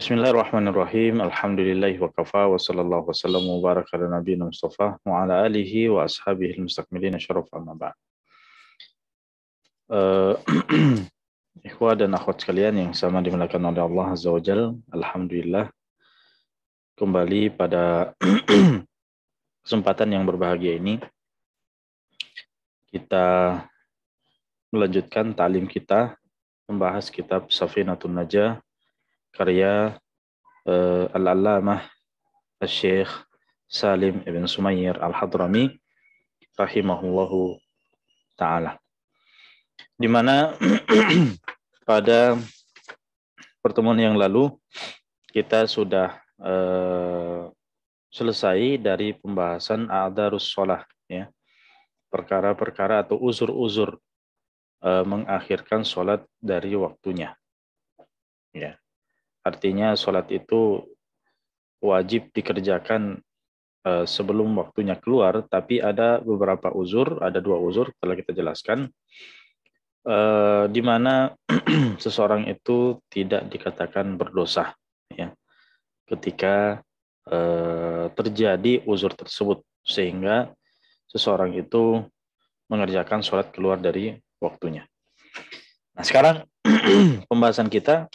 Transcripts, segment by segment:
Bismillahirrahmanirrahim. Alhamdulillahi wa kafa wa sallallahu wa sallam wa baraka ala nabiyina Mustafa wa ala alihi wa ashabihi al-mustakmilina syaraf amma ba'd. Ikhwah dan akhwat sekalian yang sama dimuliakan oleh Allah Azza wa Jal. Alhamdulillah kembali pada kesempatan yang berbahagia ini kita melanjutkan ta'lim kita membahas kitab Safinatun Najah karya Al-Allamah Syekh Salim Ibn Sumayyir Al-Hadrami rahimahullahu ta'ala. Di mana pada pertemuan yang lalu kita sudah selesai dari pembahasan a'dzarus shalah, ya. Perkara-perkara atau uzur-uzur mengakhirkan sholat dari waktunya. Ya. Artinya sholat itu wajib dikerjakan sebelum waktunya keluar, tapi ada beberapa uzur, ada dua uzur telah kita jelaskan, di mana seseorang itu tidak dikatakan berdosa, ya, ketika terjadi uzur tersebut, sehingga seseorang itu mengerjakan sholat keluar dari waktunya. Nah sekarang pembahasan kita,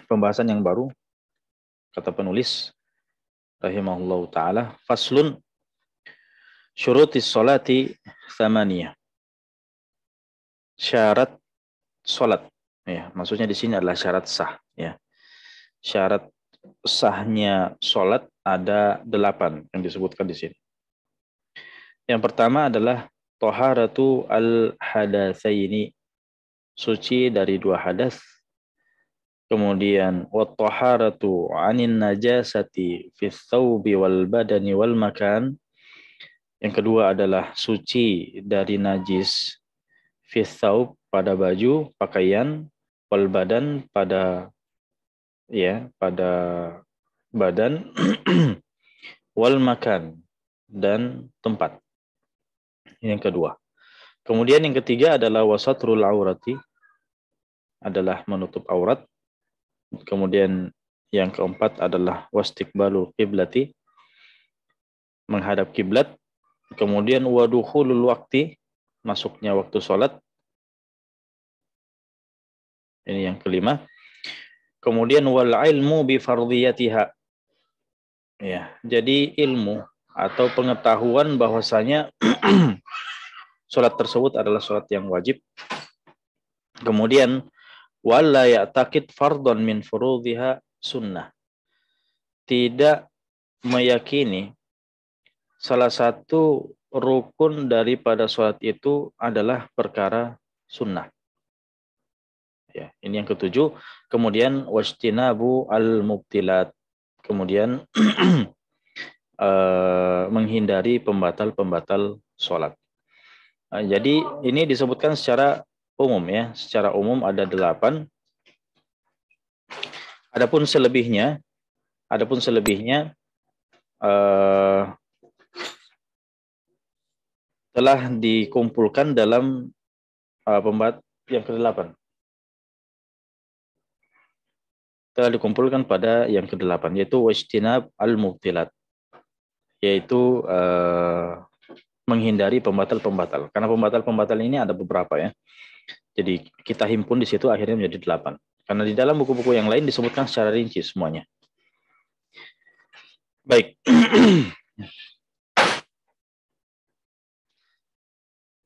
pembahasan yang baru, kata penulis rahimahullahu ta'ala, faslun syurutis sholati thamaniyah. Syarat sholat, ya, maksudnya di sini adalah syarat sah, ya. Syarat sahnya sholat ada 8 yang disebutkan di sini. Yang pertama adalah thaharatu al-hadatsaini, suci dari 2 hadas. Kemudian wa thaharatu 'anin najasati fi tsaubi wal badani wal makan. Yang kedua adalah suci dari najis fi tsaub, pada baju, pakaian, wal badan, pada, ya, pada badan, wal makan, dan tempat. Yang kedua. Kemudian yang ketiga adalah wasatrul aurati, adalah menutup aurat. Kemudian yang keempat adalah wastiqbalu qiblati, menghadap kiblat. Kemudian wadukhulul waqti, masuknya waktu sholat. Ini yang kelima. Kemudian wal ilmu bi fardhiyatiha. Ya, jadi ilmu atau pengetahuan bahwasanya sholat tersebut adalah sholat yang wajib. Kemudian wala ya'taqid fardhan min furudhiha sunnah. Tidak meyakini salah satu rukun daripada sholat itu adalah perkara sunnah. Ya, ini yang ketujuh. Kemudian wajtinabu al-mubtilat. Kemudian menghindari pembatal-pembatal sholat. Jadi ini disebutkan secara umum, ya. Secara umum ada 8. Adapun selebihnya telah dikumpulkan dalam pembahasan yang ke-8. Telah dikumpulkan pada yang ke-8, yaitu wajtinab al-mubtilat, yaitu menghindari pembatal-pembatal. Karena pembatal-pembatal ini ada beberapa, ya. Jadi kita himpun di situ akhirnya menjadi 8. Karena di dalam buku-buku yang lain disebutkan secara rinci semuanya. Baik.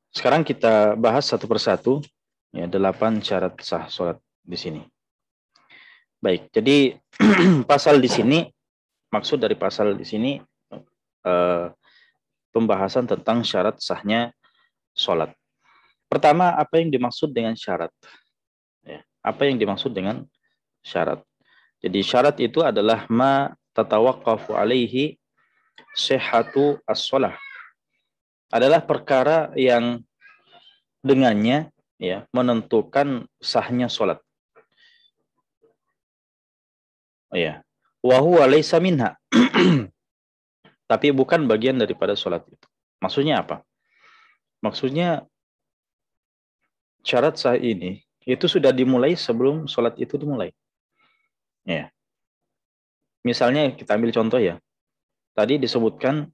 Sekarang kita bahas satu persatu, ya, 8 syarat sah sholat di sini. Baik, jadi pasal di sini, maksud dari pasal di sini pembahasan tentang syarat sahnya sholat. Pertama, apa yang dimaksud dengan syarat? Ya, apa yang dimaksud dengan syarat? Jadi syarat itu adalah ma tatawaqqafu alaihi sihhatu as-shalah. Adalah perkara yang dengannya, ya, menentukan sahnya sholat. Oh, ya. Wa huwa laysa minha. Tapi bukan bagian daripada sholat itu. Maksudnya apa? Maksudnya syarat sah ini itu sudah dimulai sebelum sholat itu dimulai. Ya. misalnya kita ambil contoh ya. Tadi disebutkan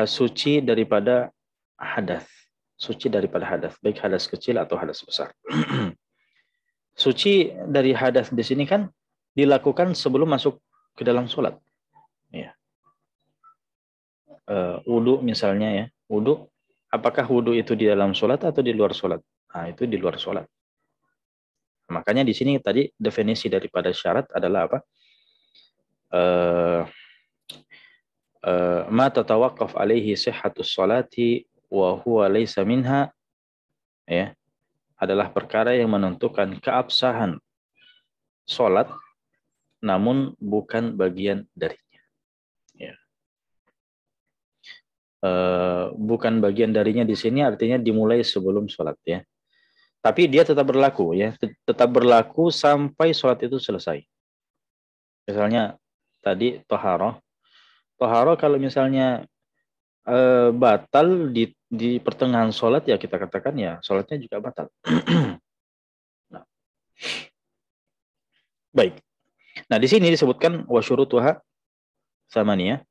suci daripada hadas. Suci daripada hadas, baik hadas kecil atau hadas besar. Suci dari hadas di sini kan dilakukan sebelum masuk ke dalam sholat. Ya. Wudu misalnya ya, wudu. Apakah wudu itu di dalam sholat atau di luar sholat? Nah, itu di luar sholat. Makanya di sini tadi definisi daripada syarat adalah apa? Ma tatawaqqaf alaihi sihhatus sholati wa huwa laysa minha, ya, adalah perkara yang menentukan keabsahan sholat namun bukan bagian darinya, ya. Bukan bagian darinya di sini artinya dimulai sebelum sholat, ya, tapi dia tetap berlaku, ya, tetap berlaku sampai sholat itu selesai. Misalnya tadi toharoh kalau misalnya batal di pertengahan sholat, ya kita katakan ya sholatnya juga batal. Nah, baik. Nah, di sini disebutkan wasyurutuha tsamaniyah.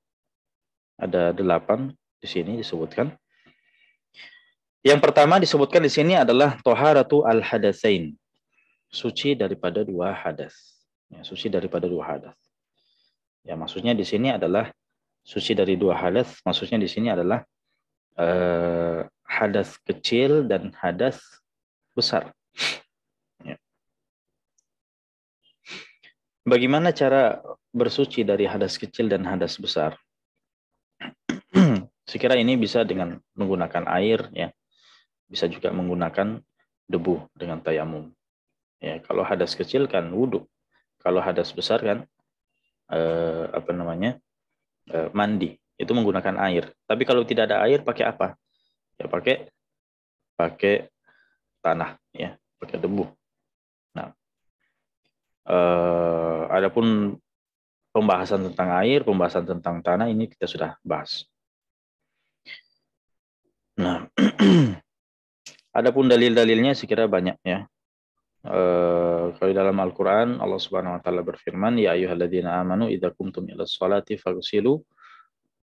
Ada 8 di sini disebutkan. Yang pertama disebutkan di sini adalah toharatu al-hadatsain. Suci daripada 2 hadas. Ya, suci daripada 2 hadas. Ya, maksudnya di sini adalah suci dari 2 hadas. Maksudnya di sini adalah hadas kecil dan hadas besar. Ya. Bagaimana cara bersuci dari hadas kecil dan hadas besar? Sekira ini bisa dengan menggunakan air, ya. Bisa juga menggunakan debu dengan tayamum. Ya, kalau hadas kecil kan wudhu. Kalau hadas besar kan mandi. Itu menggunakan air. Tapi kalau tidak ada air pakai apa? Ya pakai tanah, ya, pakai debu. Nah, adapun pembahasan tentang air, pembahasan tentang tanah ini kita sudah bahas. Nah, adapun dalil-dalilnya sekira banyak, ya. Kalau dalam Al-Quran Allah Subhanahu Wa Taala berfirman, ya ayyuhalladzina amanu idza qumtum ilas salati faghsilu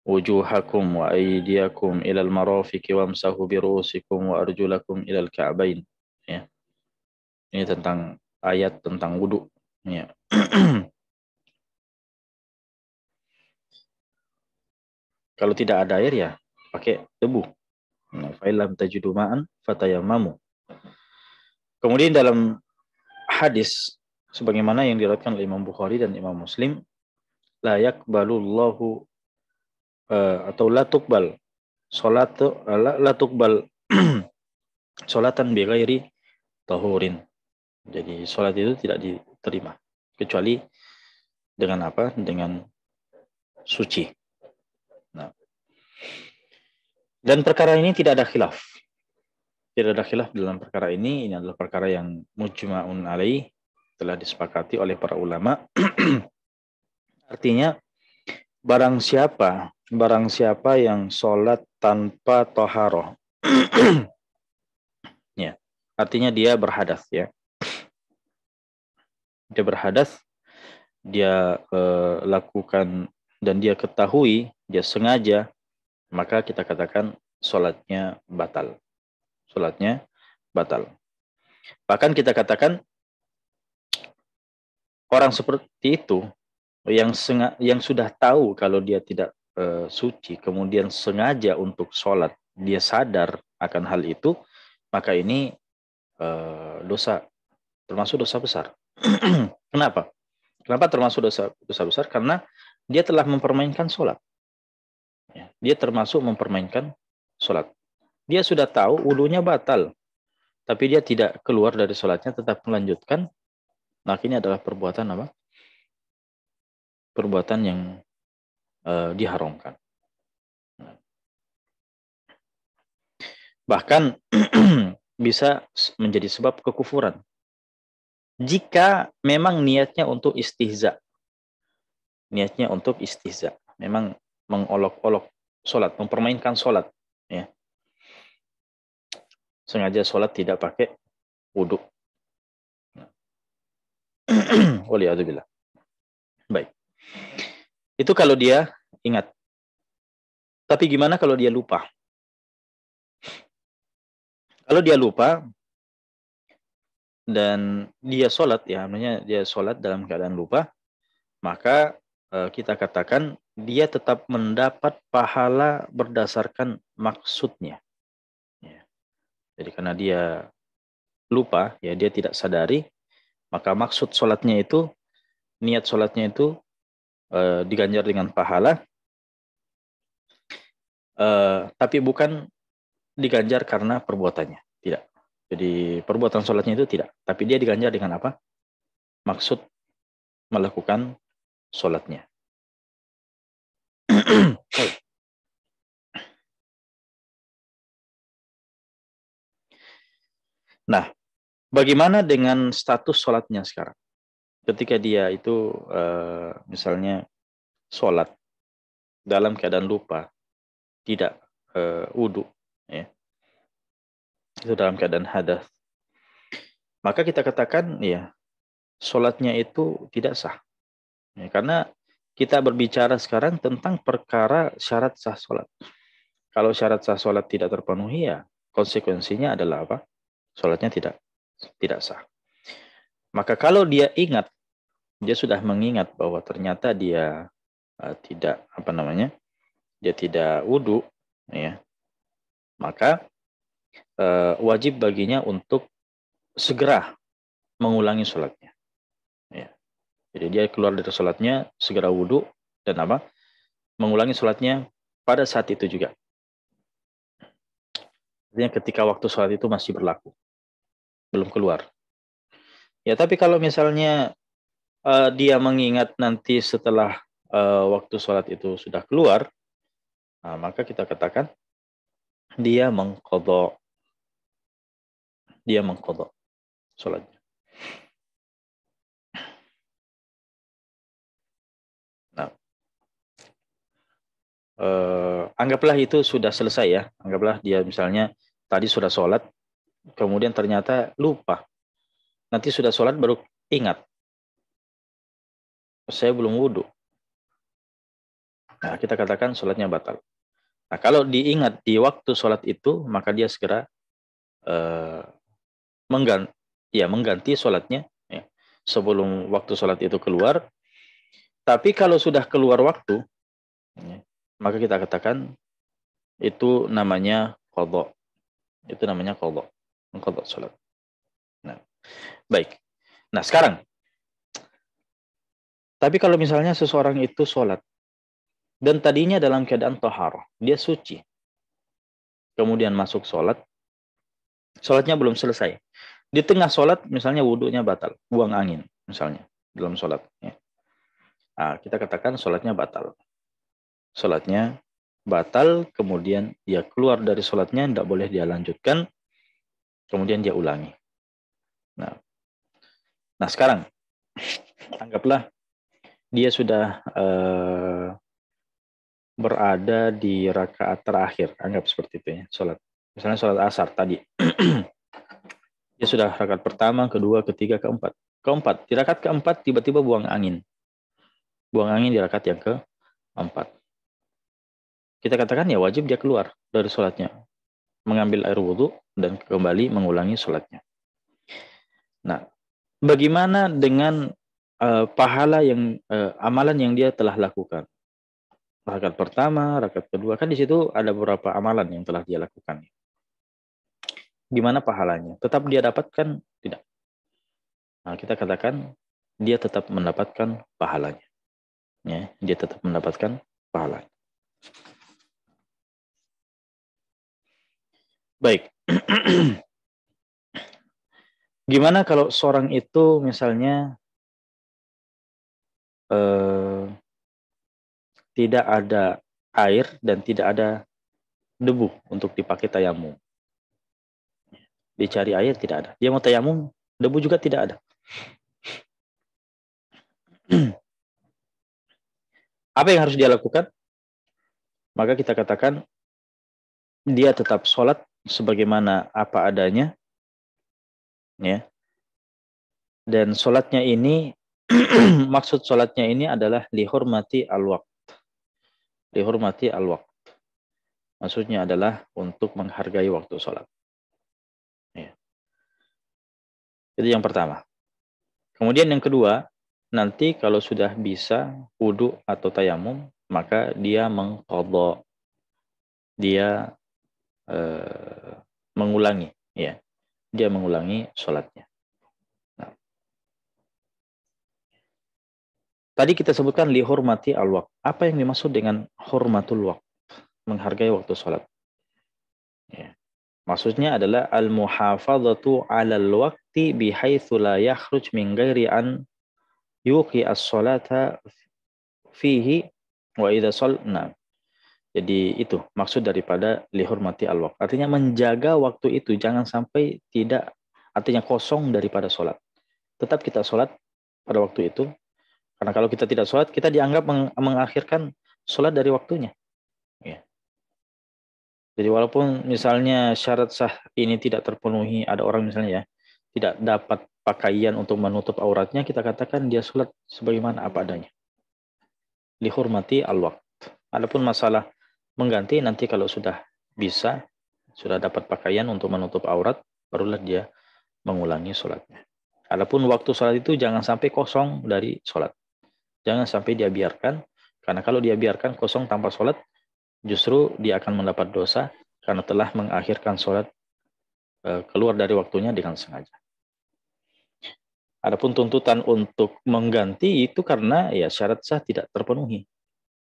wujuhakum wa aydiyakum ilal marafiqi wamsahu birusikum wa arjulakum ilal ka'bain. Ya. Ini tentang ayat tentang wudu. Ya. Kalau tidak ada air ya pakai debu. Fa illam tajidu ma'an fatayammamu. Kemudian dalam hadis sebagaimana yang diriwayatkan oleh Imam Bukhari dan Imam Muslim, la yaqbalullahu atau la tuqbal salat la tuqbal salatan bi ghairi tahurin. Jadi salat itu tidak diterima kecuali dengan apa? Dengan suci. Nah, dan perkara ini tidak ada khilaf. Tidak ada khilaf dalam perkara ini. Ini adalah perkara yang mujma'un alaih, telah disepakati oleh para ulama. Artinya barang siapa yang sholat tanpa toharoh, ya, artinya dia berhadas, ya. Dia berhadas, dia lakukan dan dia ketahui, dia sengaja, maka kita katakan sholatnya batal. Sholatnya batal. Bahkan kita katakan orang seperti itu yang sudah tahu kalau dia tidak suci, kemudian sengaja untuk sholat, dia sadar akan hal itu, maka ini dosa, termasuk dosa besar. Kenapa? Kenapa termasuk dosa besar? Karena dia telah mempermainkan sholat. Ya, dia termasuk mempermainkan sholat. Dia sudah tahu wudunya batal, tapi dia tidak keluar dari sholatnya, tetap melanjutkan. Nah, ini adalah perbuatan apa? Perbuatan yang diharamkan. Bahkan bisa menjadi sebab kekufuran. Jika memang niatnya untuk istihza. Niatnya untuk istihza. Memang mengolok-olok sholat, mempermainkan sholat. Ya. Sengaja sholat tidak pakai wudhu. Waliyadzubillah. Baik. Itu kalau dia ingat. Tapi gimana kalau dia lupa? Kalau dia lupa dan dia sholat, ya namanya dia sholat dalam keadaan lupa, maka kita katakan dia tetap mendapat pahala berdasarkan maksudnya. Ya. Jadi karena dia lupa, ya dia tidak sadari, maka maksud sholatnya itu, niat sholatnya itu diganjar dengan pahala, tapi bukan diganjar karena perbuatannya, tidak. Jadi perbuatan sholatnya itu tidak, tapi dia diganjar dengan apa? Maksud melakukan sholatnya. Nah, bagaimana dengan status sholatnya sekarang? Ketika dia itu misalnya sholat dalam keadaan lupa, tidak wudhu, ya, itu dalam keadaan hadas, maka kita katakan ya sholatnya itu tidak sah, ya, karena kita berbicara sekarang tentang perkara syarat sah sholat. Kalau syarat sah sholat tidak terpenuhi, ya konsekuensinya adalah apa? Sholatnya tidak sah. Maka kalau dia ingat, dia sudah mengingat bahwa ternyata dia tidak apa namanya, dia tidak wudhu, ya, maka wajib baginya untuk segera mengulangi sholatnya. Ya. Jadi dia keluar dari sholatnya, segera wudhu, dan apa? Mengulangi sholatnya pada saat itu juga. Artinya ketika waktu sholat itu masih berlaku, belum keluar. Ya, tapi kalau misalnya dia mengingat nanti setelah waktu sholat itu sudah keluar, maka kita katakan dia mengqadha sholatnya. Nah, anggaplah itu sudah selesai ya. Anggaplah dia misalnya tadi sudah sholat, kemudian ternyata lupa. Nanti sudah sholat baru ingat, saya belum wudhu. Nah, kita katakan sholatnya batal. Nah, kalau diingat di waktu sholat itu, maka dia segera mengganti sholatnya, ya, sebelum waktu sholat itu keluar. Tapi kalau sudah keluar waktu, ya, maka kita katakan itu namanya qadha. Itu namanya qadha, mengqadha sholat. Nah, baik. Nah, sekarang, tapi kalau misalnya seseorang itu sholat dan tadinya dalam keadaan taharah, dia suci, kemudian masuk sholat, sholatnya belum selesai. Di tengah sholat, misalnya wudhunya batal, buang angin, misalnya, dalam sholat. Ya. Nah, kita katakan sholatnya batal. Sholatnya batal, kemudian dia keluar dari sholatnya, tidak boleh dia lanjutkan, kemudian dia ulangi. Nah sekarang, anggaplah dia sudah berada di rakaat terakhir, anggap seperti itu ya, sholat. Misalnya sholat asar tadi. Dia sudah rakaat pertama, kedua, ketiga, keempat. Keempat, di rakaat keempat tiba-tiba buang angin. Buang angin di rakaat yang keempat. Kita katakan ya wajib dia keluar dari sholatnya. Mengambil air wudhu dan kembali mengulangi sholatnya. Nah, bagaimana dengan pahala yang amalan yang dia telah lakukan? Rakaat pertama, rakaat kedua, kan di situ ada beberapa amalan yang telah dia lakukan. Gimana pahalanya? Tetap dia dapatkan? Tidak. Nah, kita katakan dia tetap mendapatkan pahalanya. Ya, dia tetap mendapatkan pahalanya. Baik. Gimana kalau seorang itu misalnya tidak ada air dan tidak ada debu untuk dipakai tayamum? Dicari air tidak ada. Dia mau tayamum, debu juga tidak ada. Apa yang harus dia lakukan? Maka kita katakan dia tetap sholat sebagaimana apa adanya, ya. Dan sholatnya ini Maksud sholatnya ini adalah lihurmati al-waqt. Lihurmati al-waqt. Maksudnya adalah untuk menghargai waktu sholat. Ya. Itu yang pertama. Kemudian yang kedua, nanti kalau sudah bisa wudu atau tayamum, maka dia mengqadha. Dia mengulangi. Ya. Dia mengulangi sholatnya. Nah, tadi kita sebutkan lihurmati al-waqt. Apa yang dimaksud dengan hurmatul waqt? Menghargai waktu sholat. Ya. Maksudnya adalah al-muhafadzatu 'alal waqti bihaitsu la yakhruj min ghairi an yuqi as-salata fihi wa idza nah. Jadi itu maksud daripada lihurmati al-waqt. Artinya menjaga waktu itu jangan sampai tidak artinya kosong daripada sholat. Tetap kita sholat pada waktu itu. Karena kalau kita tidak sholat, kita dianggap mengakhirkan sholat dari waktunya. Ya. Jadi walaupun misalnya syarat sah ini tidak terpenuhi, ada orang misalnya ya, tidak dapat pakaian untuk menutup auratnya, kita katakan dia sholat sebagaimana apa adanya. Dihormati al-waqt. Adapun masalah mengganti nanti kalau sudah bisa, sudah dapat pakaian untuk menutup aurat, barulah dia mengulangi sholatnya. Adapun waktu sholat itu jangan sampai kosong dari sholat. Jangan sampai dia biarkan, karena kalau dia biarkan kosong tanpa sholat, justru dia akan mendapat dosa karena telah mengakhirkan sholat keluar dari waktunya dengan sengaja. Adapun tuntutan untuk mengganti itu karena ya syarat sah tidak terpenuhi.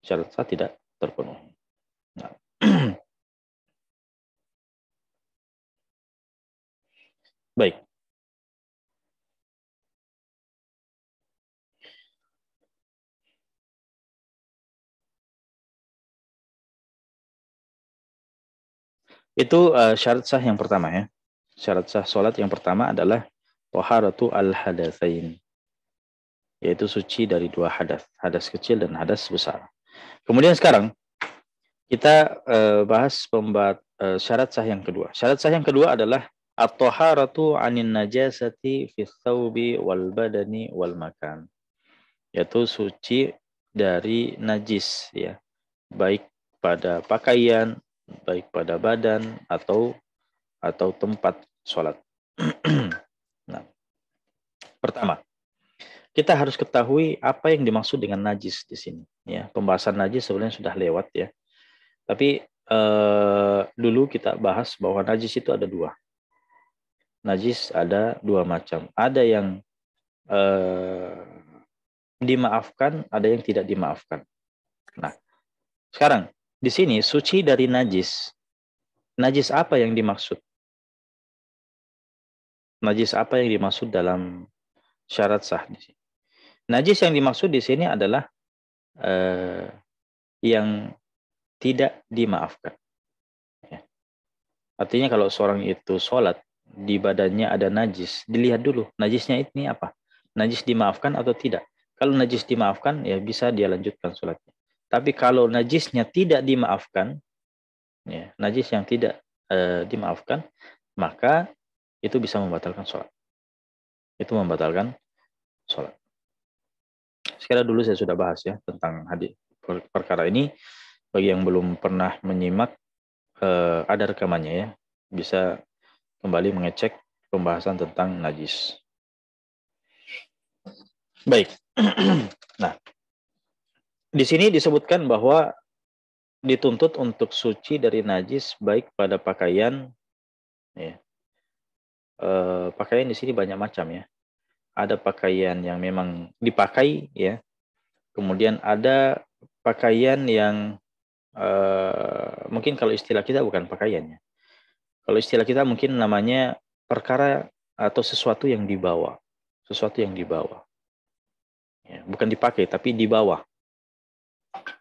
Syarat sah tidak terpenuhi. Nah. Baik. Itu syarat sah yang pertama ya. Syarat sah sholat yang pertama adalah taharatu al-hadatsain. Yaitu suci dari dua hadas. Hadas kecil dan hadas besar. Kemudian sekarang kita bahas syarat sah yang kedua. Syarat sah yang kedua adalah at-taharatu 'anin najasati fi tsaubi wal badani wal makan. Yaitu suci dari najis ya. Baik pada pakaian, baik pada badan atau tempat sholat. Nah, pertama, kita harus ketahui apa yang dimaksud dengan najis di sini. Ya, pembahasan najis sebenarnya sudah lewat ya. Tapi dulu kita bahas bahwa najis itu ada dua. Najis ada dua macam. Ada yang dimaafkan, ada yang tidak dimaafkan. Nah, sekarang di sini suci dari najis. Najis apa yang dimaksud? Najis apa yang dimaksud dalam syarat sah di sini? Najis yang dimaksud di sini adalah yang tidak dimaafkan. Ya. Artinya kalau seorang itu sholat, di badannya ada najis, dilihat dulu najisnya ini apa? Najis dimaafkan atau tidak? Kalau najis dimaafkan, ya bisa dia lanjutkan sholatnya. Tapi kalau najisnya tidak dimaafkan, ya, najis yang tidak dimaafkan, maka itu bisa membatalkan sholat. Itu membatalkan sholat. Sekali dulu saya sudah bahas ya tentang hadis perkara ini. Bagi yang belum pernah menyimak, ada rekamannya ya. Bisa kembali mengecek pembahasan tentang najis. Baik. Nah, di sini disebutkan bahwa dituntut untuk suci dari najis baik pada pakaian. Ya. Pakaian di sini banyak macam ya. Ada pakaian yang memang dipakai ya. Kemudian ada pakaian yang mungkin kalau istilah kita bukan pakaiannya. Kalau istilah kita mungkin namanya perkara atau sesuatu yang dibawa. Sesuatu yang dibawa. Ya, bukan dipakai, tapi dibawa.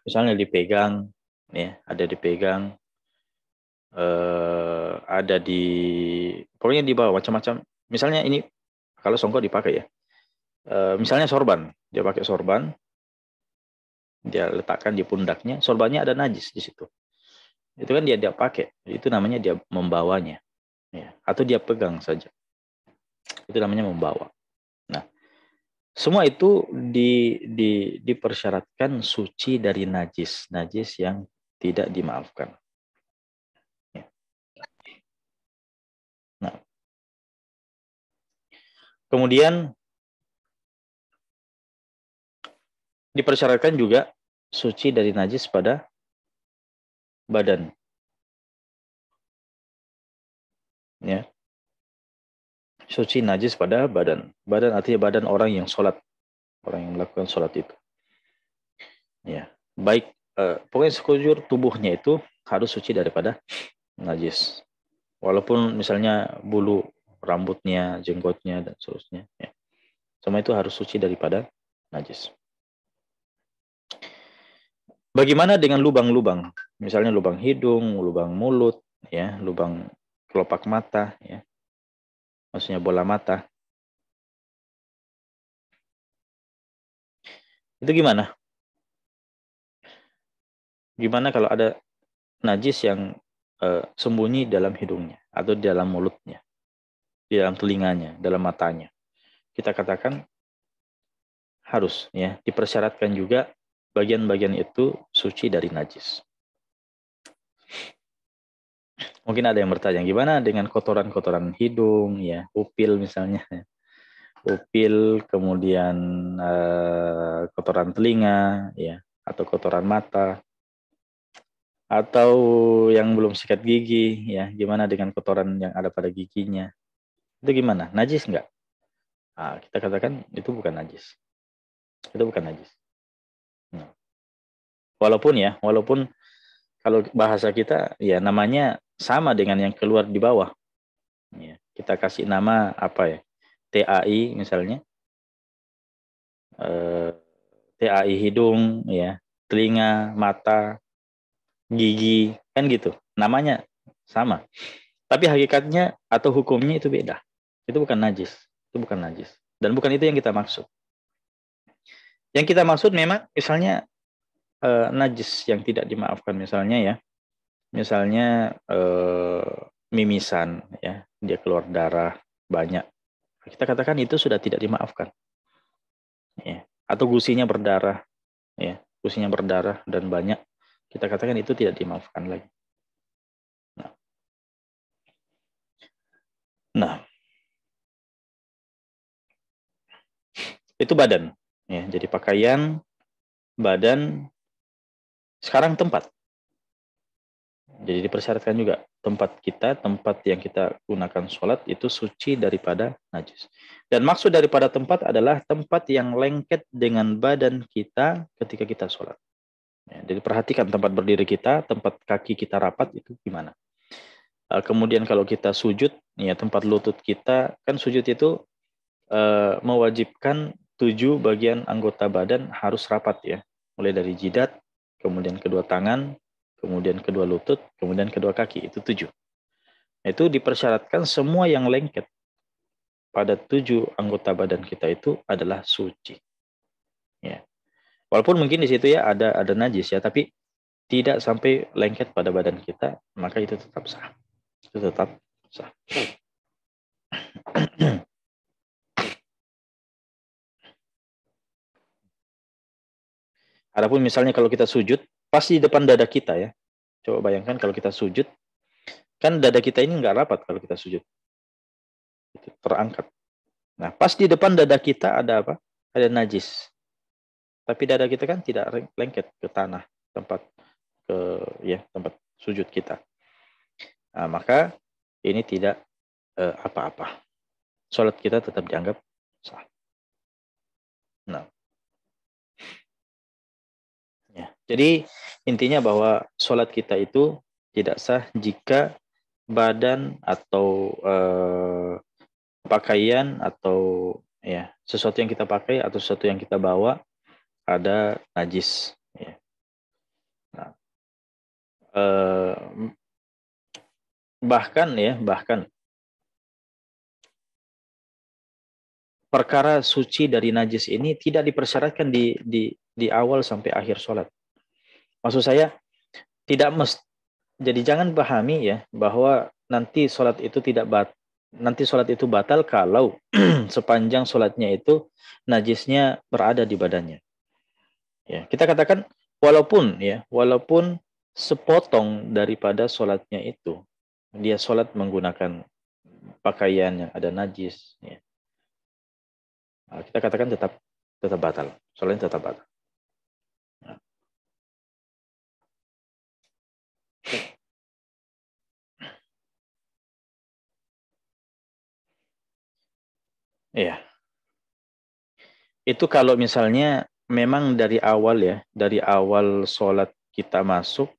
Misalnya dipegang, ya, ada dipegang, ada di, pokoknya dibawa macam-macam. Misalnya ini, kalau songkok dipakai ya. Misalnya sorban, dia pakai sorban, dia letakkan di pundaknya, sorbannya ada najis di situ. Itu kan dia pakai, itu namanya dia membawanya. Ya, atau dia pegang saja. Itu namanya membawa. Nah, Semua itu dipersyaratkan suci dari najis yang tidak dimaafkan. Nah, kemudian dipersyaratkan juga suci dari najis pada badan. Ya. Suci najis pada badan. Badan artinya badan orang yang sholat. Orang yang melakukan sholat itu. Ya. Baik, pokoknya sekujur tubuhnya itu harus suci daripada najis. Walaupun misalnya bulu rambutnya, jenggotnya, dan seterusnya. Ya. Semua itu harus suci daripada najis. Bagaimana dengan lubang-lubang? Misalnya lubang hidung, lubang mulut, ya, lubang kelopak mata, ya. Maksudnya bola mata. Itu gimana? Gimana kalau ada najis yang sembunyi dalam hidungnya atau di dalam mulutnya, di dalam telinganya, dalam matanya? Kita katakan harus, ya, dipersyaratkan juga bagian-bagian itu suci dari najis. Mungkin ada yang bertanya, gimana dengan kotoran-kotoran hidung, ya, upil misalnya, upil, kemudian kotoran telinga, ya, atau kotoran mata, atau yang belum sikat gigi, ya, gimana dengan kotoran yang ada pada giginya? Itu gimana? Najis nggak? Nah, kita katakan itu bukan najis. Itu bukan najis. Nah, walaupun kalau bahasa kita, ya, namanya sama dengan yang keluar di bawah. Ya, kita kasih nama apa ya? TAI misalnya. TAI hidung, ya, telinga, mata, gigi, kan gitu. Namanya sama. Tapi hakikatnya atau hukumnya itu beda. Itu bukan najis. Itu bukan najis. Dan bukan itu yang kita maksud. Yang kita maksud memang misalnya najis yang tidak dimaafkan misalnya, ya. Misalnya mimisan, ya, dia keluar darah banyak. Kita katakan itu sudah tidak dimaafkan. Ya. Atau gusinya berdarah, ya. Gusinya berdarah dan banyak. Kita katakan itu tidak dimaafkan lagi. Nah, itu badan. Ya, jadi pakaian, badan, sekarang tempat. Jadi dipersyaratkan juga tempat kita, tempat yang kita gunakan sholat itu suci daripada najis. Dan maksud daripada tempat adalah tempat yang lengket dengan badan kita ketika kita sholat. Ya, jadi perhatikan tempat berdiri kita, tempat kaki kita rapat itu gimana. Kemudian kalau kita sujud, ya, tempat lutut kita, kan sujud itu mewajibkan 7 bagian anggota badan harus rapat, ya. Mulai dari jidat, kemudian kedua tangan, kemudian kedua lutut, kemudian kedua kaki. Itu 7. Itu dipersyaratkan semua yang lengket pada 7 anggota badan kita itu adalah suci. Ya. Walaupun mungkin di situ, ya, ada najis, ya, tapi tidak sampai lengket pada badan kita, maka itu tetap sah. Itu tetap sah. Adapun misalnya kalau kita sujud, pasti di depan dada kita, ya. Coba bayangkan kalau kita sujud, kan dada kita ini nggak rapat kalau kita sujud. Itu terangkat. Nah, pas di depan dada kita ada apa? Ada najis. Tapi dada kita kan tidak lengket ke tanah, tempat tempat sujud kita. Nah, maka ini tidak apa-apa. Salat kita tetap dianggap sah. Nah, ya. Jadi intinya bahwa salat kita itu tidak sah jika badan atau pakaian atau, ya, sesuatu yang kita pakai atau sesuatu yang kita bawa ada najis, ya. Nah, bahkan perkara suci dari najis ini tidak dipersyaratkan di awal sampai akhir sholat. Maksud saya tidak mesti. Jadi jangan pahami, ya, bahwa nanti sholat itu tidak nanti sholat itu batal kalau sepanjang sholatnya itu najisnya berada di badannya. Ya, kita katakan walaupun sepotong daripada sholatnya itu dia sholat menggunakan pakaian yang ada najis, ya. Nah, kita katakan tetap batal, sholatnya tetap batal. Nah, iya, itu kalau misalnya memang dari awal sholat kita masuk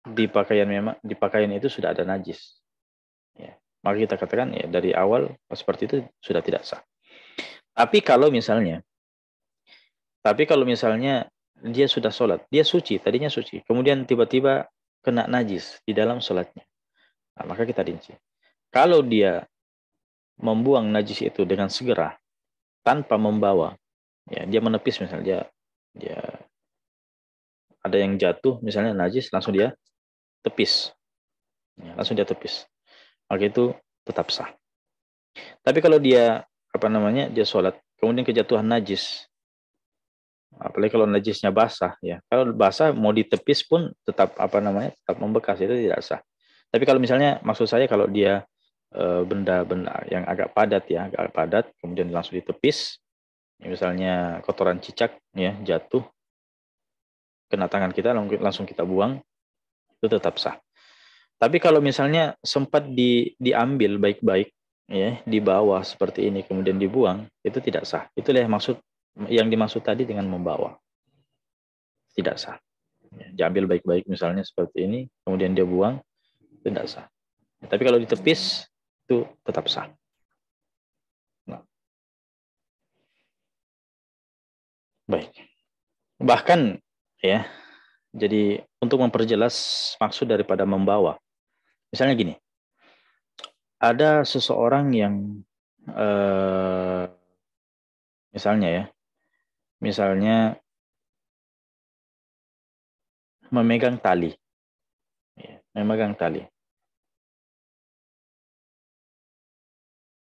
di pakaian itu sudah ada najis. Ya. Maka kita katakan ya dari awal seperti itu sudah tidak sah. Tapi kalau misalnya dia sudah sholat, dia suci, tadinya suci, kemudian tiba-tiba kena najis di dalam sholatnya, nah, maka kita rinci. Kalau dia membuang najis itu dengan segera tanpa membawa, ya dia menepis misalnya, dia ada yang jatuh misalnya najis langsung dia tepis, ya, langsung dia tepis, maka itu tetap sah. Tapi kalau dia dia sholat kemudian kejatuhan najis, apalagi kalau najisnya basah, ya kalau basah mau ditepis pun tetap tetap membekas, itu tidak sah. Tapi kalau misalnya maksud saya kalau dia benda-benda yang agak padat, ya agak padat kemudian langsung ditepis, ya, misalnya kotoran cicak ya jatuh kena tangan kita langsung kita buang, itu tetap sah. Tapi kalau misalnya sempat diambil baik-baik, ya di bawah seperti ini kemudian dibuang, itu tidak sah. Itulah yang dimaksud tadi dengan membawa, tidak sah. Ya, diambil baik-baik misalnya seperti ini kemudian dia buang, tidak sah. Ya, tapi kalau ditepis itu tetap sah. Nah, baik. Bahkan ya, jadi untuk memperjelas maksud daripada membawa, misalnya gini, ada seseorang yang eh, misalnya ya, misalnya memegang tali, ya, memegang tali,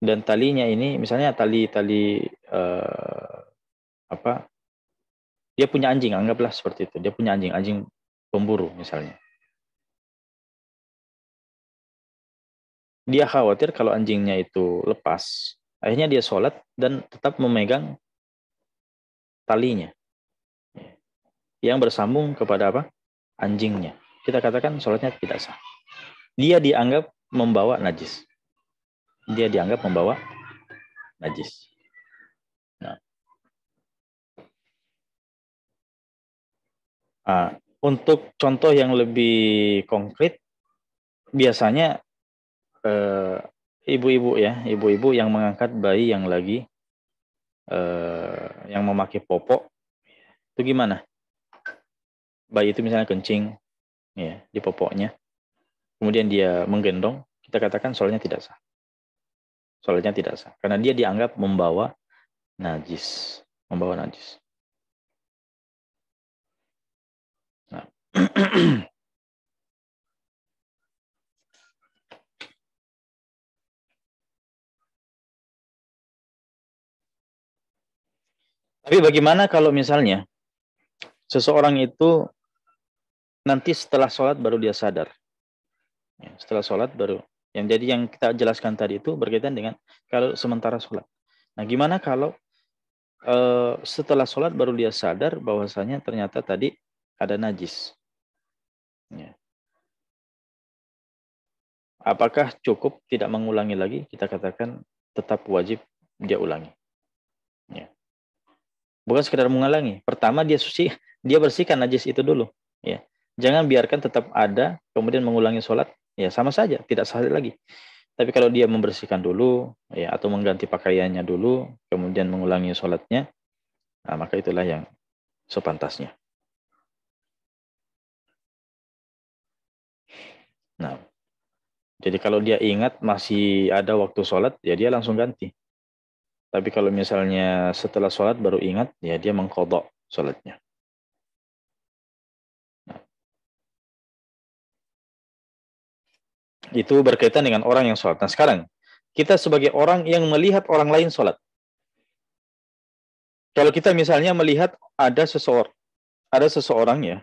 dan talinya ini misalnya tali-tali apa? Dia punya anjing, anggaplah seperti itu. Dia punya anjing, anjing pemburu misalnya. Dia khawatir kalau anjingnya itu lepas, akhirnya dia sholat dan tetap memegang talinya yang bersambung kepada apa? Anjingnya. Kita katakan sholatnya tidak sah. Dia dianggap membawa najis. Dia dianggap membawa najis. Nah, untuk contoh yang lebih konkret, biasanya eh, ibu-ibu ya, ibu-ibu yang mengangkat bayi yang lagi yang memakai popok, itu gimana? Bayi itu misalnya kencing ya di popoknya, kemudian dia menggendong, kita katakan sholatnya tidak sah. Sholatnya tidak sah karena dia dianggap membawa najis, membawa najis. Nah. Tapi bagaimana kalau misalnya seseorang itu nanti setelah sholat baru dia sadar, ya, setelah sholat baru, yang kita jelaskan tadi itu berkaitan dengan kalau sementara sholat. Nah, gimana kalau setelah sholat baru dia sadar bahwasanya ternyata tadi ada najis? Ya. Apakah cukup tidak mengulangi lagi? Kita katakan tetap wajib dia ulangi. Ya. Bukan sekedar mengulangi. Pertama dia suci, dia bersihkan najis itu dulu. Ya. Jangan biarkan tetap ada, kemudian mengulangi sholat. Ya sama saja, tidak sah lagi. Tapi kalau dia membersihkan dulu, ya atau mengganti pakaiannya dulu, kemudian mengulangi sholatnya, nah, maka itulah yang sepantasnya. Nah, jadi kalau dia ingat masih ada waktu sholat, ya dia langsung ganti. Tapi kalau misalnya setelah sholat baru ingat, ya dia mengkodok sholatnya. Nah, itu berkaitan dengan orang yang sholat. Nah sekarang, kita sebagai orang yang melihat orang lain sholat. Kalau kita misalnya melihat ada seseorang ya,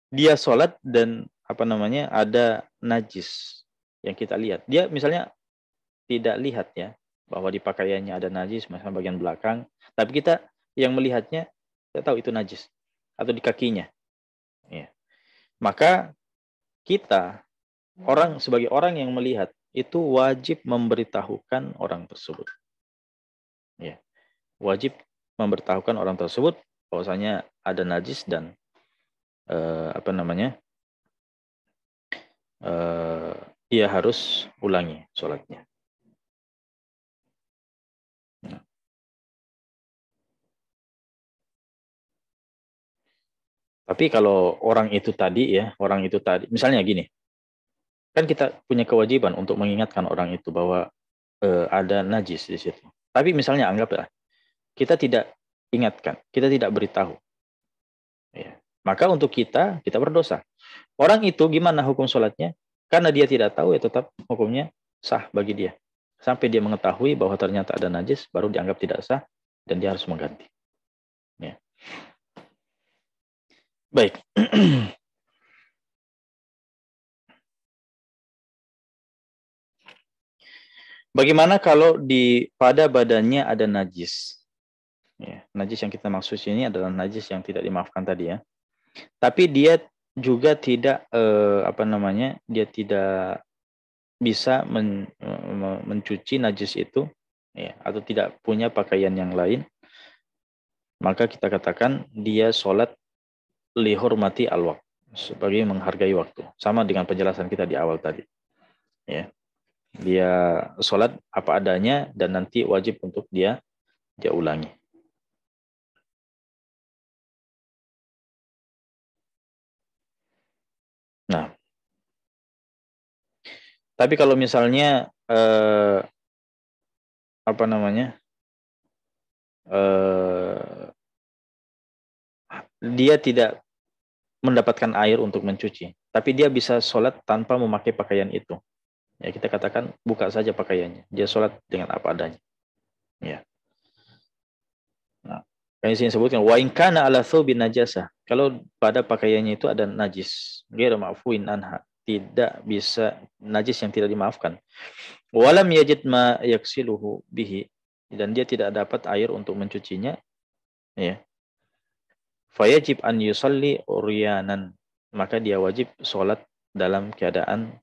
dia sholat dan ada najis yang kita lihat. Dia misalnya tidak lihat ya bahwa di pakaiannya ada najis, misalnya bagian belakang, tapi kita yang melihatnya kita tahu itu najis atau di kakinya. Ya. Maka kita sebagai orang yang melihat itu wajib memberitahukan orang tersebut. Ya. Wajib memberitahukan orang tersebut bahwasanya ada najis dan ia harus ulangi sholatnya. Nah. Tapi kalau orang itu tadi, misalnya gini, kan kita punya kewajiban untuk mengingatkan orang itu bahwa ada najis di situ. Tapi misalnya anggaplah kita tidak ingatkan, kita tidak beritahu. Ya. Maka untuk kita berdosa. Orang itu gimana hukum sholatnya? Karena dia tidak tahu, ya tetap hukumnya sah bagi dia. Sampai dia mengetahui bahwa ternyata ada najis, baru dianggap tidak sah, dan dia harus mengganti. Ya. Baik. Bagaimana kalau pada badannya ada najis? Ya, najis yang kita maksud ini adalah najis yang tidak dimaafkan tadi ya. Tapi dia juga tidak dia tidak bisa mencuci najis itu, ya, atau tidak punya pakaian yang lain, maka kita katakan dia sholat lihurmati al-waqt, sebagai menghargai waktu. Sama dengan penjelasan kita di awal tadi. Ya. Dia sholat apa adanya dan nanti wajib untuk dia ulangi. Nah, tapi kalau misalnya dia tidak mendapatkan air untuk mencuci, tapi dia bisa sholat tanpa memakai pakaian itu. Ya, kita katakan buka saja pakaiannya, dia sholat dengan apa adanya. Ya. Nah, yang sini sebutkan wa in kana ala thawbin najasah. Kalau pada pakaiannya itu ada najis, ghairu ma'fuin anha, tidak bisa, najis yang tidak dimaafkan. Walam yajid ma yaksiluhu bihi, dan dia tidak dapat air untuk mencucinya, ya. Fayajib an yusalli uryanan, maka dia wajib sholat dalam keadaan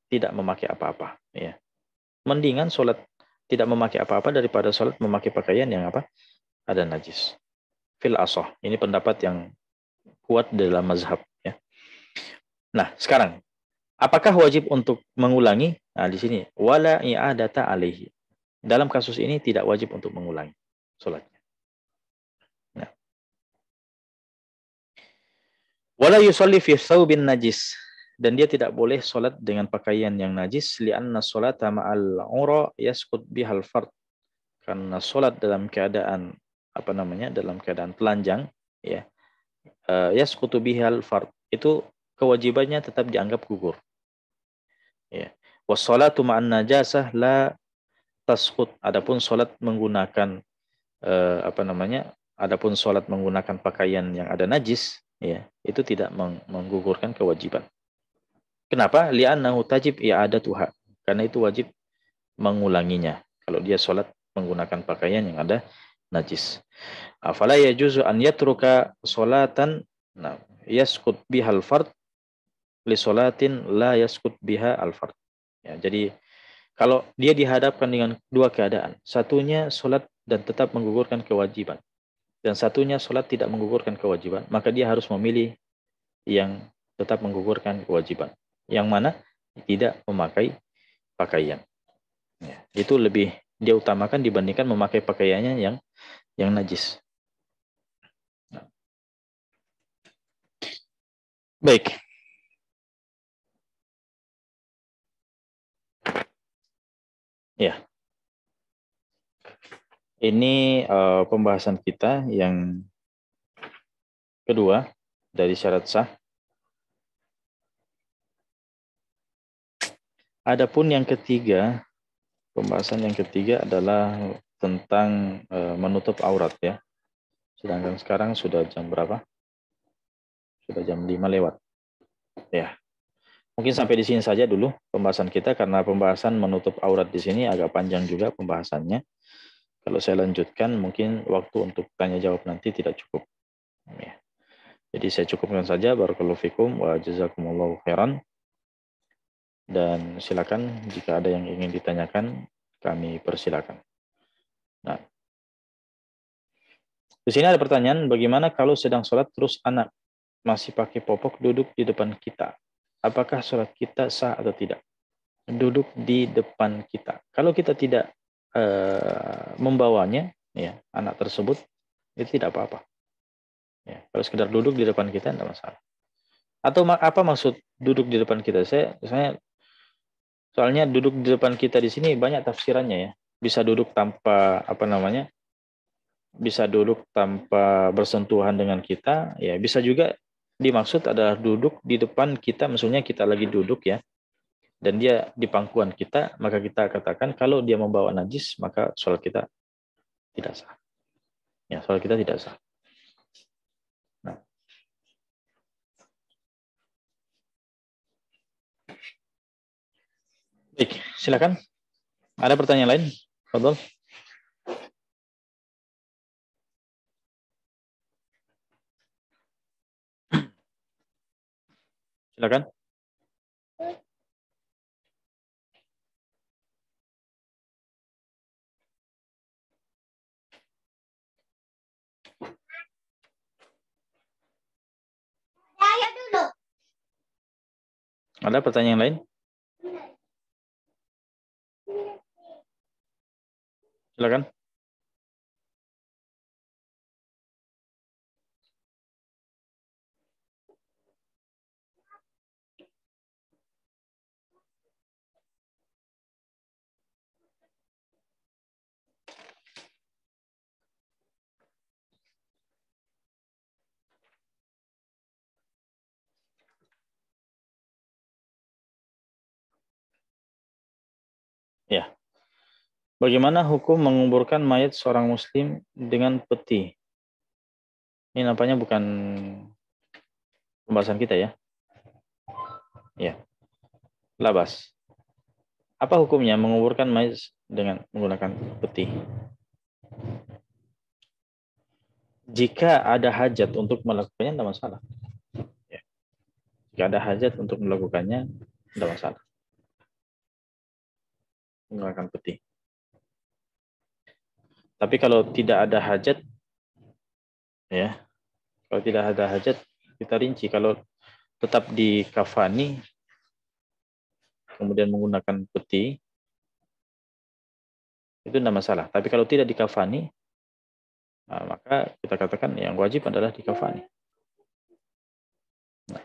tidak memakai apa-apa, ya. Mendingan sholat tidak memakai apa-apa daripada sholat memakai pakaian yang ada najis. Fil asoh, ini pendapat yang kuat dalam mazhab, ya. Nah, sekarang apakah wajib untuk mengulangi? Nah, di sini wala i'adata alaihi. Dalam kasus ini tidak wajib untuk mengulangi sholatnya. Nah. Wala yusalli fi thawbin najis, dan dia tidak boleh sholat dengan pakaian yang najis, li'anna sholata ma'al ura yaskut bihal fard, karena sholat dalam keadaan dalam keadaan telanjang, ya, yaskutu bihal fard, itu kewajibannya tetap dianggap gugur, ya. Wassalatu ma'an najasah la taskut, adapun sholat menggunakan adapun sholat menggunakan pakaian yang ada najis, ya, itu tidak menggugurkan kewajiban. Kenapa? Li'annahu tajib i'adatuha, karena itu wajib mengulanginya kalau dia sholat menggunakan pakaian yang ada najis. Afala yajuzu an yatruka sholatan yaskut bihal fard li sholatin la yaskut biha al fard. Ya, jadi kalau dia dihadapkan dengan dua keadaan, satunya sholat dan tetap menggugurkan kewajiban, dan satunya sholat tidak menggugurkan kewajiban, maka dia harus memilih yang tetap menggugurkan kewajiban. Yang mana tidak memakai pakaian. Ya, itu lebih dia utamakan dibandingkan memakai pakaiannya yang najis. Nah. Baik. Ya. Ini pembahasan kita yang kedua dari syarat sah. Adapun yang ketiga, Pembahasan yang ketiga adalah tentang menutup aurat ya. Sedangkan sekarang sudah jam berapa? Sudah jam 5 lewat. Ya. Mungkin sampai di sini saja dulu pembahasan kita karena pembahasan menutup aurat di sini agak panjang juga pembahasannya. Kalau saya lanjutkan mungkin waktu untuk tanya jawab nanti tidak cukup. Ya. Jadi saya cukupkan saja. Barakallahu fikum wa jazakumullahu khairan. Dan silakan jika ada yang ingin ditanyakan kami persilakan. Nah, di sini ada pertanyaan, bagaimana kalau sedang sholat terus anak masih pakai popok duduk di depan kita? Apakah sholat kita sah atau tidak? Duduk di depan kita. Kalau kita tidak membawanya, ya anak tersebut, itu tidak apa-apa. Ya, kalau sekedar duduk di depan kita, tidak masalah. Atau apa maksud duduk di depan kita? Soalnya duduk di depan kita di sini banyak tafsirannya ya. Bisa duduk tanpa bisa duduk tanpa bersentuhan dengan kita, ya bisa juga dimaksud adalah duduk di depan kita, maksudnya kita lagi duduk ya, dan dia di pangkuan kita, maka kita katakan kalau dia membawa najis, maka sholat kita tidak sah. Ya, sholat kita tidak sah. Nah. Baik, silakan. Ada pertanyaan lain? Fadhol. Silakan. Ada pertanyaan lain? Silakan. Ya. Bagaimana hukum menguburkan mayat seorang muslim dengan peti? Ini nampaknya bukan pembahasan kita ya. Ya. Labas. Apa hukumnya menguburkan mayat dengan menggunakan peti? Jika ada hajat untuk melakukannya, tidak masalah. Ya. Jika ada hajat untuk melakukannya, tidak masalah. Menggunakan peti. Tapi kalau tidak ada hajat, ya, kalau tidak ada hajat, kita rinci. Kalau tetap dikafani, kemudian menggunakan peti, itu tidak masalah. Tapi kalau tidak dikafani, nah, maka kita katakan yang wajib adalah dikafani. Nah.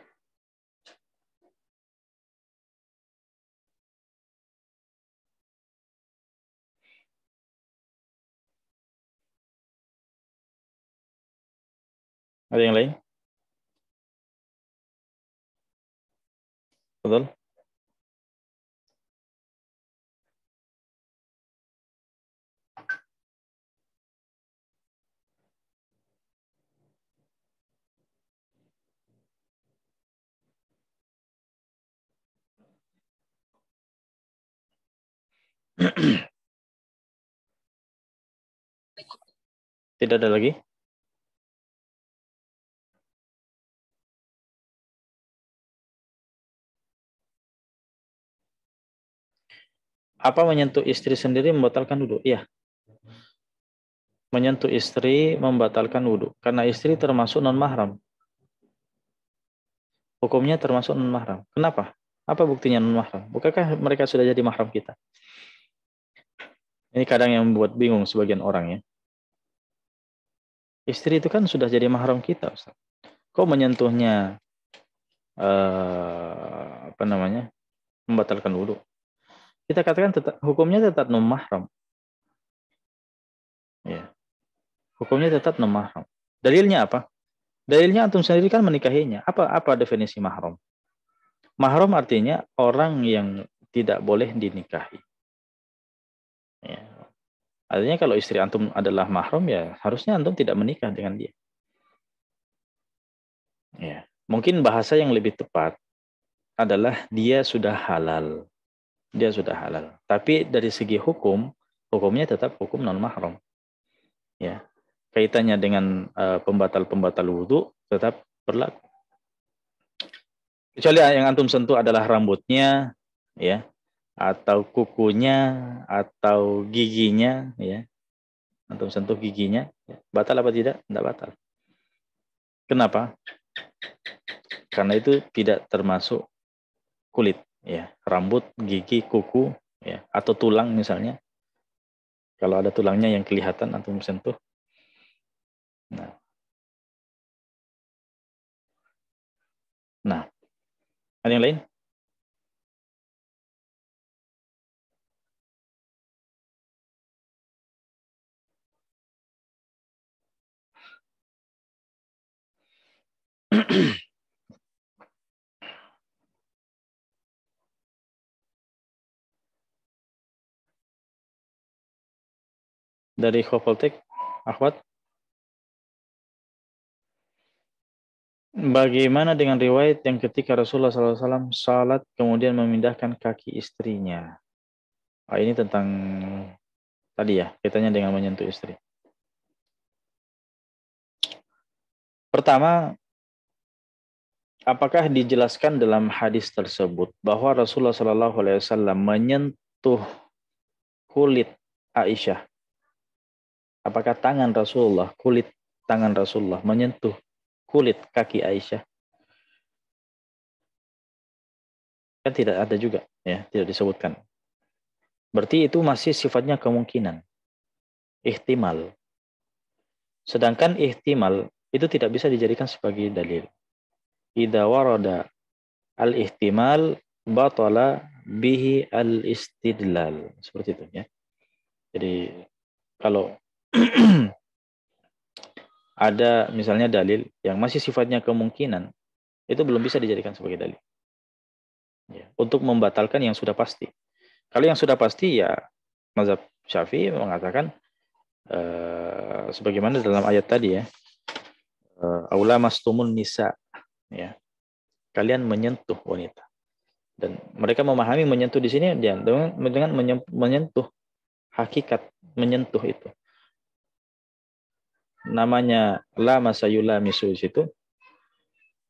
Ada yang lain? Betul? Tidak ada lagi? Apa menyentuh istri sendiri membatalkan wudhu? Iya. Menyentuh istri membatalkan wudhu. Karena istri termasuk non-mahram. Hukumnya termasuk non-mahram. Kenapa? Apa buktinya non-mahram? Bukankah mereka sudah jadi mahram kita? Ini kadang yang membuat bingung sebagian orang ya. Istri itu kan sudah jadi mahram kita, Ustaz. Kok menyentuhnya membatalkan wudhu? Kita katakan hukumnya tetap non-mahram. Ya. Hukumnya tetap non-mahram. Dalilnya apa? Dalilnya antum sendiri kan menikahinya. Apa definisi mahram? Mahram artinya orang yang tidak boleh dinikahi. Ya. Artinya kalau istri antum adalah mahram, ya harusnya antum tidak menikah dengan dia. Ya. Mungkin bahasa yang lebih tepat adalah dia sudah halal. Dia sudah halal. Tapi dari segi hukum, hukumnya tetap hukum non mahram. Ya. Kaitannya dengan pembatal-pembatal wudhu tetap berlaku. Kecuali yang antum sentuh adalah rambutnya, ya, atau kukunya, atau giginya, ya. Antum sentuh giginya, ya. Batal apa tidak? Tidak batal. Kenapa? Karena itu tidak termasuk kulit, ya. Rambut, gigi, kuku, ya, atau tulang misalnya. Kalau ada tulangnya yang kelihatan antum sentuh. Nah, nah, ada yang lain? Dari Khofaltek, Akhwat? Bagaimana dengan riwayat yang ketika Rasulullah SAW salat kemudian memindahkan kaki istrinya? Ini tentang tadi ya, kaitannya dengan menyentuh istri. Pertama, apakah dijelaskan dalam hadis tersebut bahwa Rasulullah SAW menyentuh kulit Aisyah? Apakah tangan Rasulullah, kulit tangan Rasulullah menyentuh kulit kaki Aisyah? Kan tidak ada juga, ya, tidak disebutkan. Berarti itu masih sifatnya kemungkinan, ihtimal. Sedangkan ihtimal itu tidak bisa dijadikan sebagai dalil. Idza warada al-ihtimal batala bihi al-istidlal. Seperti itu ya. Jadi kalau ada misalnya dalil yang masih sifatnya kemungkinan, itu belum bisa dijadikan sebagai dalil. Ya, untuk membatalkan yang sudah pasti. Kalau yang sudah pasti ya mazhab Syafi'i mengatakan sebagaimana dalam ayat tadi ya, aula mastumun nisa, ya. Kalian menyentuh wanita. Dan mereka memahami menyentuh di sini dengan menyentuh hakikat menyentuh itu. Namanya la masayula misu itu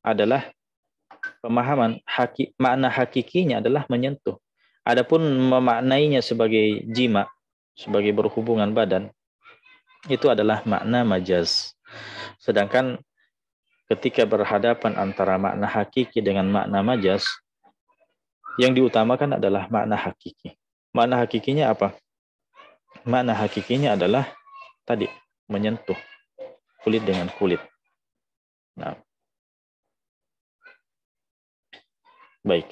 adalah pemahaman makna hakikinya adalah menyentuh. Adapun memaknainya sebagai jima, sebagai berhubungan badan, itu adalah makna majaz. Sedangkan ketika berhadapan antara makna hakiki dengan makna majaz, yang diutamakan adalah makna hakiki. Makna hakikinya apa? Makna hakikinya adalah tadi, menyentuh kulit dengan kulit. Nah, baik.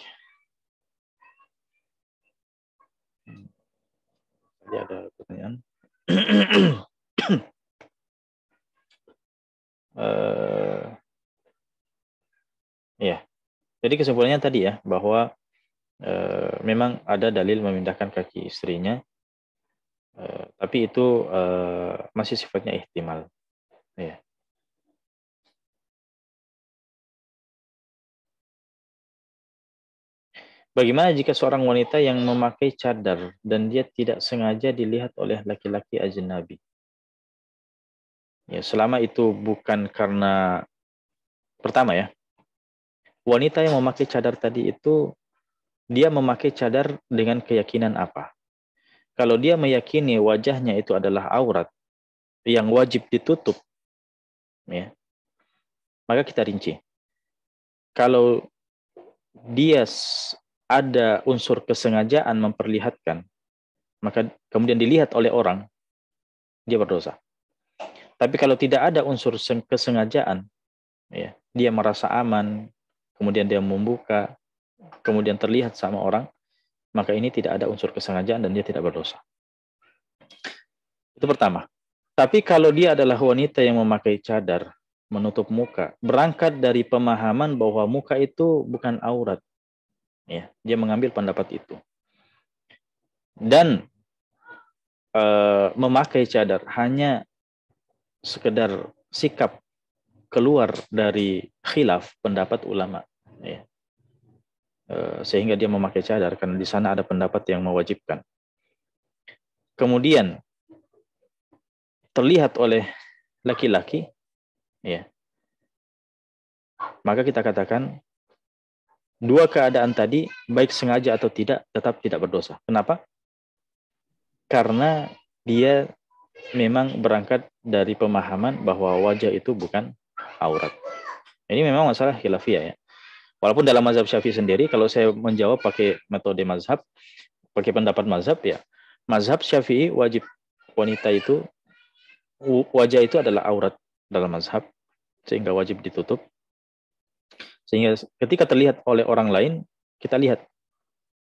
Tadi ada pertanyaan. Ya, jadi kesimpulannya tadi ya, bahwa memang ada dalil memindahkan kaki istrinya, tapi itu masih sifatnya ihtimal. Ya. Bagaimana jika seorang wanita yang memakai cadar dan dia tidak sengaja dilihat oleh laki-laki ajnabi? Ya, selama itu bukan karena pertama ya, wanita yang memakai cadar tadi itu dia memakai cadar dengan keyakinan apa? Kalau dia meyakini wajahnya itu adalah aurat yang wajib ditutup, ya, maka kita rinci. Kalau dia ada unsur kesengajaan memperlihatkan, maka kemudian dilihat oleh orang, dia berdosa. Tapi kalau tidak ada unsur kesengajaan, ya, dia merasa aman, kemudian dia membuka, kemudian terlihat sama orang, maka ini tidak ada unsur kesengajaan dan dia tidak berdosa. Itu pertama. Tapi kalau dia adalah wanita yang memakai cadar, menutup muka, berangkat dari pemahaman bahwa muka itu bukan aurat, ya, dia mengambil pendapat itu. Dan memakai cadar hanya sekedar sikap keluar dari khilaf pendapat ulama, ya. Sehingga dia memakai cadar karena di sana ada pendapat yang mewajibkan. Kemudian terlihat oleh laki-laki, ya, maka kita katakan dua keadaan tadi baik sengaja atau tidak tetap tidak berdosa. Kenapa? Karena dia memang berangkat dari pemahaman bahwa wajah itu bukan aurat. Ini memang masalah khilafiyah, ya. Walaupun dalam mazhab Syafi'i sendiri, kalau saya menjawab pakai metode mazhab, pakai pendapat mazhab, ya, mazhab Syafi'i wajib wanita itu, wajah itu adalah aurat dalam mazhab, sehingga wajib ditutup. Sehingga ketika terlihat oleh orang lain, kita lihat,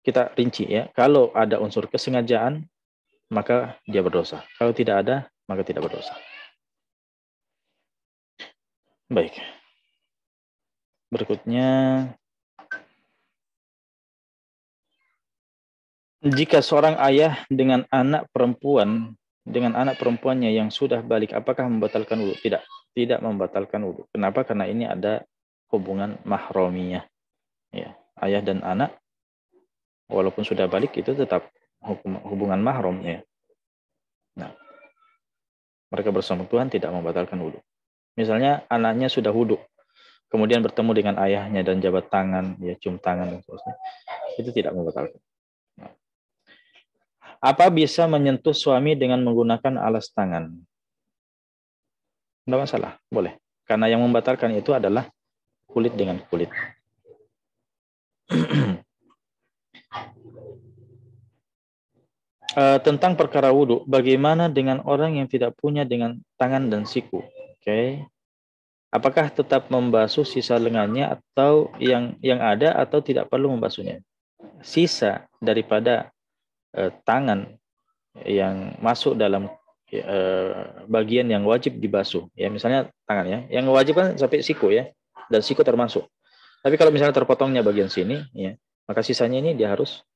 kita rinci, ya. Kalau ada unsur kesengajaan, maka dia berdosa. Kalau tidak ada, maka tidak berdosa. Baik. Berikutnya, jika seorang ayah dengan anak perempuannya yang sudah balik, apakah membatalkan wudhu? Tidak, tidak membatalkan wudhu. Kenapa? Karena ini ada hubungan mahramiyah. Ya, ayah dan anak, walaupun sudah balik, itu tetap hubungan mahram, ya. Nah, mereka bersama Tuhan tidak membatalkan wudhu. Misalnya anaknya sudah wudhu, kemudian bertemu dengan ayahnya dan jabat tangan, ya, cium tangan dan seterusnya, itu tidak membatalkan. Nah. Apa bisa menyentuh suami dengan menggunakan alas tangan? Tidak masalah, boleh. Karena yang membatalkan itu adalah kulit dengan kulit. Tentang perkara wudhu, bagaimana dengan orang yang tidak punya dengan tangan dan siku? Oke. Apakah tetap membasuh sisa lengannya atau yang ada atau tidak perlu membasuhnya? Sisa daripada tangan yang masuk dalam bagian yang wajib dibasuh, ya, misalnya tangan, ya, yang wajib kan sampai siku, ya, dan siku termasuk. Tapi kalau misalnya terpotongnya bagian sini, ya, maka sisanya ini dia harus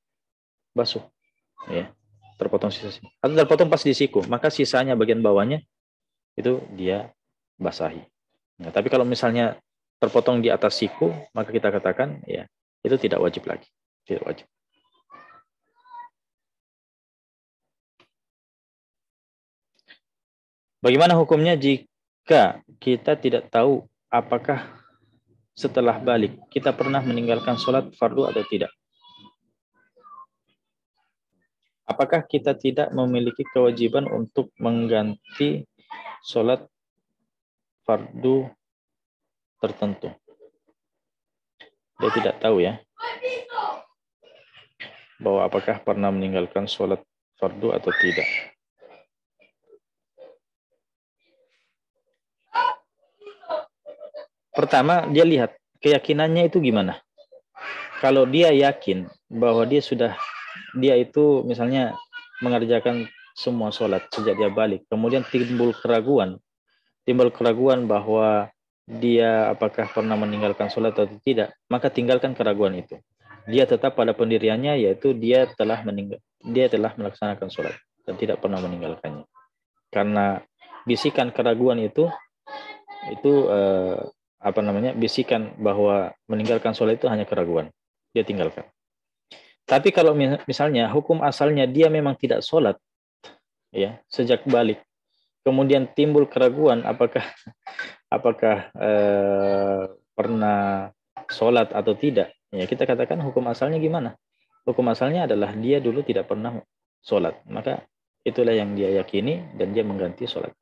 basuh, ya, terpotong sisa sini. Atau terpotong pas di siku, maka sisanya bagian bawahnya itu dia basahi. Nah, tapi kalau misalnya terpotong di atas siku, maka kita katakan, ya, itu tidak wajib lagi, tidak wajib. Bagaimana hukumnya jika kita tidak tahu apakah setelah balik kita pernah meninggalkan sholat fardu atau tidak? Apakah kita tidak memiliki kewajiban untuk mengganti sholat fardu tertentu? Dia tidak tahu, ya, bahwa apakah pernah meninggalkan sholat fardu atau tidak. Pertama, dia lihat keyakinannya itu gimana. Kalau dia yakin bahwa dia itu misalnya mengerjakan semua sholat sejak dia balik, kemudian timbul keraguan bahwa dia apakah pernah meninggalkan sholat atau tidak, maka tinggalkan keraguan itu. Dia tetap pada pendiriannya, yaitu dia telah melaksanakan sholat dan tidak pernah meninggalkannya. Karena bisikan keraguan itu bisikan bahwa meninggalkan sholat itu hanya keraguan, dia tinggalkan. Tapi kalau misalnya hukum asalnya dia memang tidak sholat, ya, sejak balik, kemudian timbul keraguan apakah pernah sholat atau tidak, ya, kita katakan hukum asalnya gimana? Hukum asalnya adalah dia dulu tidak pernah sholat, maka itulah yang dia yakini dan dia mengganti sholat.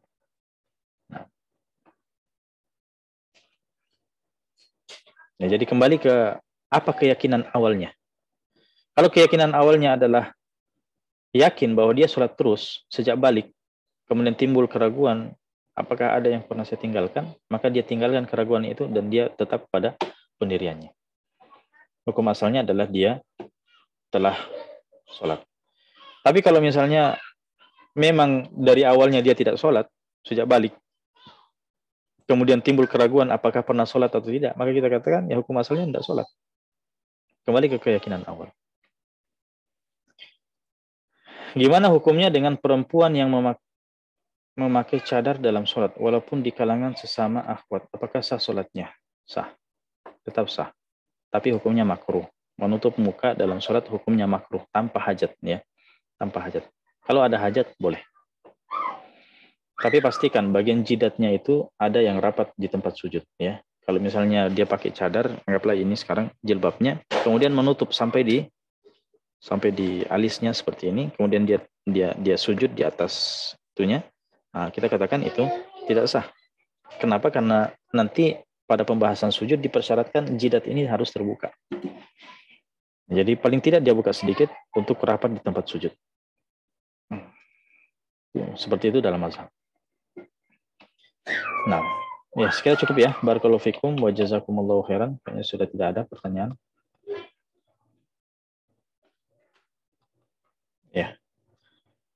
Nah. Ya, jadi kembali ke apa keyakinan awalnya. Kalau keyakinan awalnya adalah yakin bahwa dia sholat terus sejak balik, kemudian timbul keraguan, apakah ada yang pernah saya tinggalkan, maka dia tinggalkan keraguan itu dan dia tetap pada pendiriannya. Hukum asalnya adalah dia telah sholat. Tapi kalau misalnya memang dari awalnya dia tidak sholat sejak balik, kemudian timbul keraguan apakah pernah sholat atau tidak, maka kita katakan ya hukum asalnya tidak sholat. Kembali ke keyakinan awal. Gimana hukumnya dengan perempuan yang memakai cadar dalam sholat, walaupun di kalangan sesama akhwat? Apakah sah sholatnya? Sah, tetap sah. Tapi hukumnya makruh. Menutup muka dalam sholat hukumnya makruh, tanpa hajat. Ya, tanpa hajat. Kalau ada hajat, boleh. Tapi pastikan bagian jidatnya itu ada yang rapat di tempat sujud. Ya, kalau misalnya dia pakai cadar, anggaplah ini sekarang jilbabnya, kemudian menutup sampai di alisnya seperti ini, kemudian dia sujud di atas itunya. Nah, kita katakan itu tidak sah. Kenapa? Karena nanti pada pembahasan sujud dipersyaratkan jidat ini harus terbuka. Jadi paling tidak dia buka sedikit untuk rapat di tempat sujud. Seperti itu dalam mazhab. Nah, ya sekira cukup ya. Barakallahu fikum wa jazakumullahu khairan. Kayaknya sudah tidak ada pertanyaan. Ya.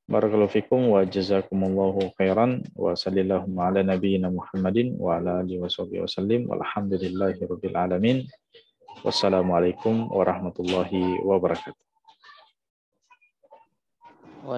Barakallahu fikum wa jazakumullahu khairan wa sallallahu ala nabiyyina Muhammadin wa ala alihi washabihi wasallim walhamdulillahi rabbil alamin. Wassalamualaikum warahmatullahi wabarakatuh.